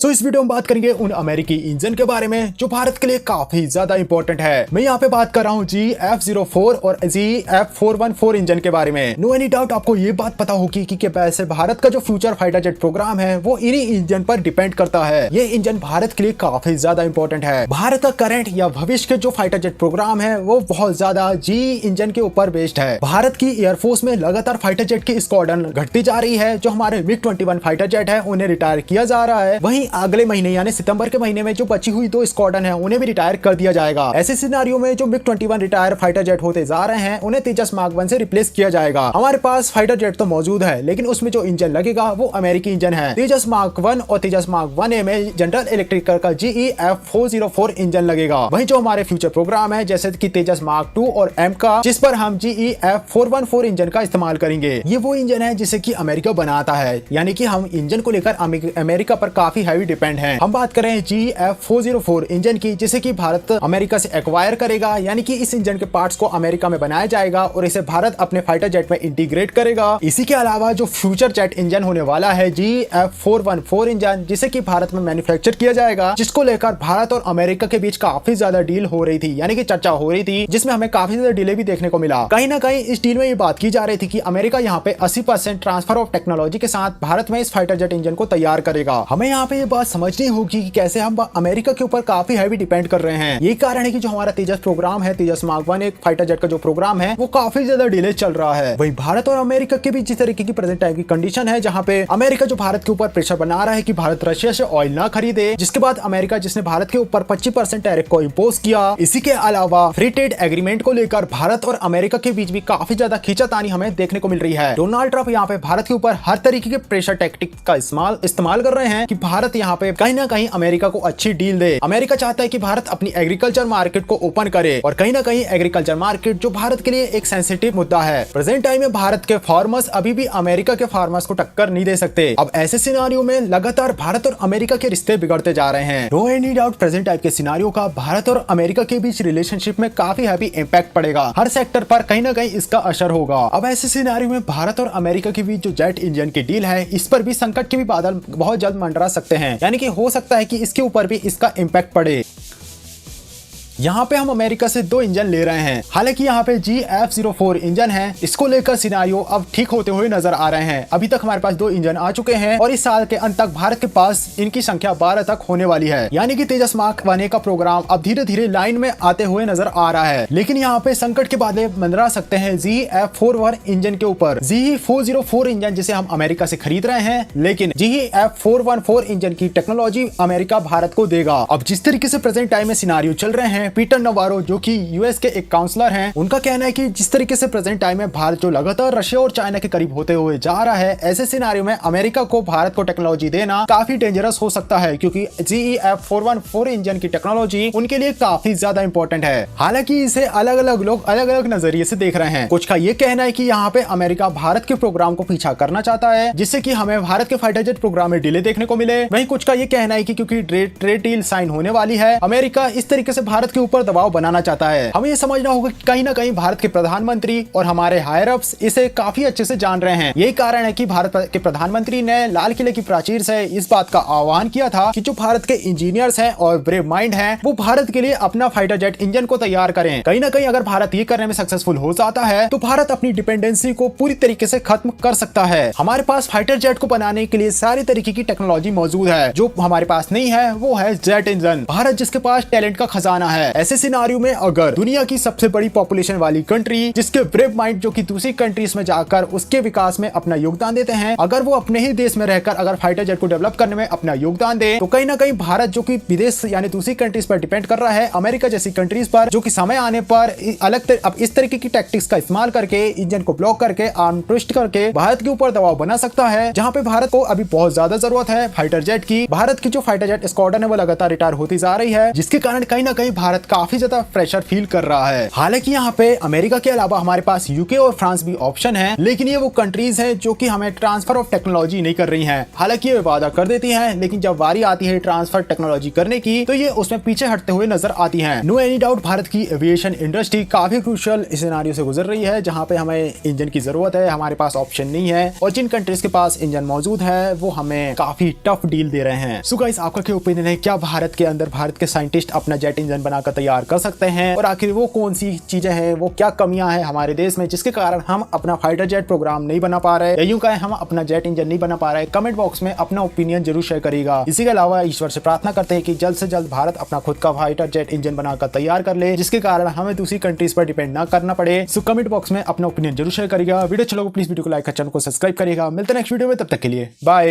इस वीडियो में बात करेंगे उन अमेरिकी इंजन के बारे में जो भारत के लिए काफी ज्यादा इंपॉर्टेंट है। मैं यहाँ पे बात कर रहा हूँ GF04 और GF414 इंजन के बारे में। नो एनी डाउट आपको ये बात पता होगी कि वैसे भारत का जो फ्यूचर फाइटर जेट प्रोग्राम है वो इन्हीं इंजन पर डिपेंड करता है। ये इंजन भारत के लिए काफी ज्यादा इंपॉर्टेंट है। भारत का करंट या भविष्य के जो फाइटर जेट प्रोग्राम है वो बहुत ज्यादा जी इंजन के ऊपर बेस्ड है। भारत की एयरफोर्स में लगातार फाइटर जेट की स्क्वाड्रन घटती जा रही है। जो हमारे MiG-21 फाइटर जेट है उन्हें रिटायर किया जा रहा है। वहीं अगले महीने यानी सितंबर के महीने में जो बची हुई 2 स्क्वाड्रन है उन्हें भी रिटायर कर दिया जाएगा। ऐसे सिनेरियो में जो MiG-21 रिटायर फाइटर जेट होते जा रहे हैं उन्हें तेजस मार्क 1 से रिप्लेस किया जाएगा। हमारे पास फाइटर जेट तो मौजूद है लेकिन उसमें जो इंजन लगेगा वो अमेरिकी इंजन है। तेजस मार्क 1 और तेजस मार्क 1A में जनरल इलेक्ट्रिक का GEF404 इंजन लगेगा। वहीं जो हमारे फ्यूचर प्रोग्राम है जैसे कि तेजस मार्क 2 और M का, जिस पर हम GEF414 इंजन का इस्तेमाल करेंगे। ये वो इंजन है जिसे कि अमेरिका बनाता है, यानी कि हम इंजन को लेकर अमेरिका पर काफी हैवी डिपेंड हैं। हम बात करें GEF404 इंजन की, जिसे कि भारत अमेरिका से एक्वायर करेगा, यानी कि इस इंजन के पार्ट्स को अमेरिका में बनाया जाएगा और इसे भारत अपने फाइटर जेट में इंटीग्रेट करेगा। इसी के अलावा जो फ्यूचर जेट इंजन होने वाला है GEF414 इंजन, जिसे कि भारत में मैन्युफैक्चर किया जाएगा, जिसको लेकर भारत और अमेरिका के बीच काफी ज्यादा डील हो रही थी, यानी कि चर्चा हो रही थी, जिसमें हमें काफी ज्यादा डिले भी देखने को मिला। कहीं ना कहीं इस डील में ये बात की जा रही थी कि अमेरिका यहाँ पे 80% ट्रांसफर ऑफ टेक्नोलॉजी के साथ भारत में इस फाइटर जेट इंजन को तैयार करेगा। हमें यहाँ पे ये बात समझनी होगी कि कैसे हम अमेरिका के ऊपर काफी हैवी डिपेंड कर रहे हैं। यही कारण है कि जो हमारा तेजस प्रोग्राम है, तेजस मार्क 1 एक फाइटर जेट का जो प्रोग्राम है वो काफी ज्यादा डिले चल रहा है। वही भारत और अमेरिका के बीच जिस तरीके की प्रेजेंट टाइम की कंडीशन है, जहाँ पे अमेरिका जो भारत के ऊपर प्रेशर बना रहा है कि भारत रशिया से ऑयल ना खरीदे, जिसके बाद अमेरिका जिसने भारत के ऊपर 25% टैरिफ को इम्पोज किया। इसी के अलावा फ्री ट्रेड एग्रीमेंट को लेकर भारत और अमेरिका के बीच भी काफी ज्यादा खींचातानी हमें देखने को मिल रही है। डोनाल्ड ट्रंप यहाँ पे भारत के ऊपर हर तरीके के प्रेशर टैक्टिक का इस्तेमाल कर रहे हैं कि भारत यहाँ पे कहीं ना कहीं अमेरिका को अच्छी डील दे। अमेरिका चाहता है कि भारत अपनी एग्रीकल्चर मार्केट को ओपन करे और कहीं ना कहीं एग्रीकल्चर मार्केट जो भारत के लिए एक सेंसिटिव मुद्दा है। प्रेजेंट टाइम में भारत के फार्मर्स अभी भी अमेरिका के फार्मर्स को टक्कर नहीं दे सकते। अब ऐसे सिनारियो में लगातार भारत और अमेरिका के रिश्ते बिगड़ते जा रहे हैं। No any doubt present type के सिनारियो का भारत और अमेरिका के बीच रिलेशनशिप में काफी हैवी इंपैक्ट पड़ेगा। हर सेक्टर पर कहीं ना कहीं इसका असर होगा। अब ऐसे सिनारियो में भारत और अमेरिका के बीच जो जेट इंजन की डील है, इस पर भी संकट के भी बादल बहुत जल्द मंडरा सकते हैं, यानी कि हो सकता है कि इसके ऊपर भी इसका इंपैक्ट पड़े। यहाँ पे हम अमेरिका से 2 इंजन ले रहे हैं। हालांकि यहाँ पे GF04 इंजन है, इसको लेकर सिनारियो अब ठीक होते हुए नजर आ रहे हैं। अभी तक हमारे पास 2 इंजन आ चुके हैं और इस साल के अंत तक भारत के पास इनकी संख्या 12 तक होने वाली है, यानी कि तेजस मार्क 1A का प्रोग्राम अब धीरे धीरे लाइन में आते हुए नजर आ रहा है। लेकिन यहाँ पे संकट के बादल मंडरा सकते हैं GEF414 इंजन के ऊपर। GE404 इंजन जिसे हम अमेरिका से खरीद रहे हैं, लेकिन GEF414 इंजन की टेक्नोलॉजी अमेरिका भारत को देगा। अब जिस तरीके से प्रेजेंट टाइम में सिनारियो चल रहे हैं, पीटर नवारो जो कि यूएस के एक काउंसलर हैं, उनका कहना है कि जिस तरीके से प्रेजेंट टाइम में भारत जो लगातार रशिया और चाइना के करीब होते हुए जा रहा है, ऐसे सिनारियो में अमेरिका को भारत को टेक्नोलॉजी देना काफी डेंजरस हो सकता है, क्योंकि GEF414 इंजन की टेक्नोलॉजी उनके लिए काफी ज्यादा इंपॉर्टेंट है। हालांकि इसे अलग अलग लोग अलग अलग नजरिए से देख रहे हैं। कुछ का ये कहना है कि यहाँ पे अमेरिका भारत के प्रोग्राम को पीछा करना चाहता है, जिससे कि हमें भारत के फाइटर जेट प्रोग्राम में डिले देखने को मिले। वहीं कुछ का ये कहना है कि क्योंकि ट्रेड डील साइन होने वाली है, अमेरिका इस तरीके से भारत के ऊपर दबाव बनाना चाहता है। हमें ये समझना होगा कि कहीं ना कहीं भारत के प्रधानमंत्री और हमारे हायर अप्स इसे काफी अच्छे से जान रहे हैं। यही कारण है कि भारत के प्रधानमंत्री ने लाल किले की प्राचीर से इस बात का आह्वान किया था कि जो भारत के इंजीनियर्स हैं और ब्रेव माइंड हैं, वो भारत के लिए अपना फाइटर जेट इंजन को तैयार करें। कहीं ना कहीं अगर भारत ये करने में सक्सेसफुल हो जाता है तो भारत अपनी डिपेंडेंसी को पूरी तरीके से खत्म कर सकता है। हमारे पास फाइटर जेट को बनाने के लिए सारी तरीके की टेक्नोलॉजी मौजूद है। जो हमारे पास नहीं है वो है जेट इंजन। भारत जिसके पास टैलेंट का खजाना है। ऐसे सिनारियो में अगर दुनिया की सबसे बड़ी पॉपुलेशन वाली कंट्री, जिसके ब्रेव माइंड जो कि दूसरी कंट्रीज में जाकर उसके विकास में अपना योगदान देते हैं, अगर वो अपने ही देश में रहकर अगर फाइटर जेट को डेवलप करने में अपना योगदान दे, तो कहीं ना कहीं भारत जो कि विदेश यानी दूसरी कंट्रीज पर डिपेंड कर रहा है, अमेरिका जैसी कंट्रीज पर, जो कि समय आने पर अब इस तरीके की टैक्टिक्स का इस्तेमाल करके इंजन को ब्लॉक करके आर्म ट्विस्ट करके भारत के ऊपर दबाव बना सकता है, जहां पे भारत को अभी बहुत ज्यादा जरूरत है फाइटर जेट की। भारत की जो फाइटर जेट स्क्वाड्रन है वो लगातार रिटायर होती जा रही है, जिसके कारण कहीं ना कहीं भारत भारत काफी ज्यादा प्रेशर फील कर रहा है। हालांकि यहाँ पे अमेरिका के अलावा हमारे पास यूके और फ्रांस भी ऑप्शन है, लेकिन ये वो कंट्रीज हैं जो कि हमें ट्रांसफर ऑफ टेक्नोलॉजी नहीं कर रही हैं। हालांकि ये वादा कर देती हैं, लेकिन जब बारी आती है ट्रांसफर टेक्नोलॉजी करने की तो ये उसमें पीछे हटते हुए नजर आती हैं। नो एनी डाउट भारत की एविएशन इंडस्ट्री काफी क्रूशियल सिनेरियो से गुजर रही है, जहाँ पे हमें इंजन की जरूरत है, हमारे पास ऑप्शन नहीं है, और जिन कंट्रीज के पास इंजन मौजूद है वो हमें काफी टफ डील दे रहे हैं। सो गाइस, आपका क्या ओपिनियन है? क्या भारत के अंदर भारत के साइंटिस्ट अपना जेट इंजन बनाकर तैयार कर सकते हैं? और आखिर वो कौन सी चीजें हैं, वो क्या कमियां हैं हमारे देश में जिसके कारण हम अपना फाइटर जेट प्रोग्राम नहीं बना पा रहे, या यूं कहें हम अपना जेट इंजन नहीं बना पा रहे? कमेंट बॉक्स में अपना ओपिनियन जरूर शेयर करिएगा। इसी के अलावा ईश्वर से प्रार्थना करते हैं कि जल्द से जल्द भारत अपना खुद का फाइटर जेट इंजन बनाकर तैयार कर ले, जिसके कारण हमें दूसरी कंट्रीज पर डिपेंड ना करना पड़े। सो कमेंट बॉक्स में अपना ओपिनियन जरूर शेयर करिएगा। वीडियो अच्छा लगे प्लीज वीडियो को लाइक, चैनल को सब्सक्राइब करिएगा। मिलते हैं नेक्स्ट वीडियो में, तब तक के लिए बाय।